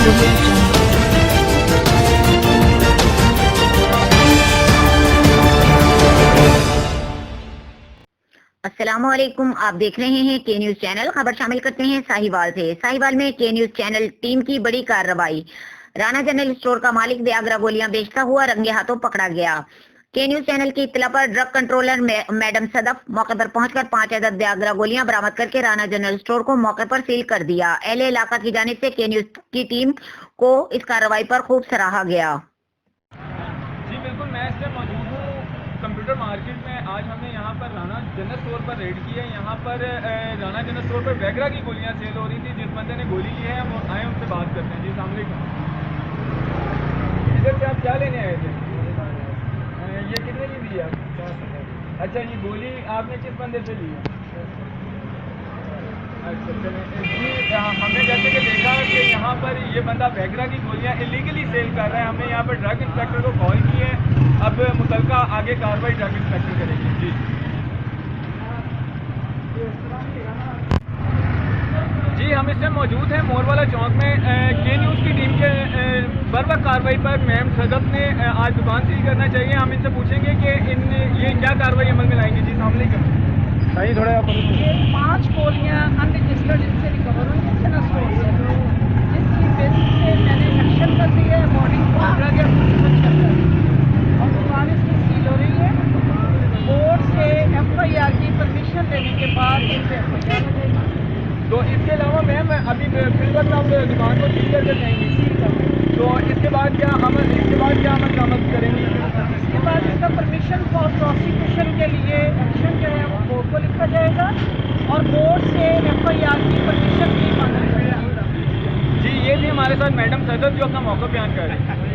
Audio Jungle. अस्सलामुअलैकुम। आप देख रहे हैं के न्यूज चैनल। खबर शामिल करते हैं साहिवाल से। साहिवाल में के न्यूज चैनल टीम की बड़ी कार्रवाई। राना जनरल स्टोर का मालिक व्याग्रा गोलियां बेचता हुआ रंगे हाथों पकड़ा गया। के न्यूज चैनल की इत्तला पर ड्रग कंट्रोलर मैडम सदफ मौके पर पहुंचकर 5 अदद व्याग्रा गोलियां बरामद करके राना जनरल स्टोर को मौके पर सील कर दिया। अहले इलाका की जानिब से के न्यूज की टीम को इस कार्रवाई पर खूब सराहा गया। जी बिल्कुल, मैं इस टाइम मौजूद हूँ कंप्यूटर मार्केट में। आज हमने यहाँ पर राना जनरल स्टोर पर रेड की है। यहाँ पर राना जनरल स्टोर पर वैगरा की गोलियाँ सेल हो रही थी। जिस बंदे ने गोली ली है हम आए उनसे बात करते हैं। जी अस्सलाम वालेकुम। इधर से आप क्या लेने आए थे? ये कितने की ली है? अच्छा, ये गोली आपने किस बंदे से ली है? अच्छा चलें जी, हमने जैसे कि देखा कि यहाँ पर ये बंदा वैगरा की गोलियाँ इलीगली सेल कर रहा है। हमने यहाँ पर ड्रग इंस्पेक्टर को कॉल की है। अब मुतलका आगे कार्रवाई ड्रग इंस्पेक्टर करेगी। जी हम इस टाइम मौजूद हैं मोरवाला चौक में। के न्यूज़ की टीम के बर वक्त कार्रवाई पर मैम सदफ ने आज दुकान सील करना चाहिए। हम इनसे पूछेंगे कि इन ये क्या कार्रवाई अमल में लाएंगे। जी अस्सलाम वालेकुम। सही थोड़ा ये 5 गोलियां अनरजिस्टर्ड इनसे रिकवर हुई हैं जनरल स्टोर से, जिसकी बेसिस पे मैंने एक्शन कर दी है। मॉर्निंग को पकड़ा गया पुलिस चक्कर और दुकान इसकी सील हो रही है। कोर्ट से FIR की परमिशन लेने के बाद इन पे FIR हो जाएगी। तो इसके अलावा मैम अभी फिल वक्त आप दुकान को सील करके जाएंगी, तो इसके बाद क्या अमल दरामद करेंगी? इसके बाद इसका परमिशन फॉर प्रोसिक्यूशन के लिए एक्शन जो है वो कोर्ट को लिखा जाएगा और कोर्ट से FIR की परमिशन भी मांगी जाएगी। जी ये थी हमारे साथ मैडम सदफ जो अपना मौका बयान कर रहे हैं।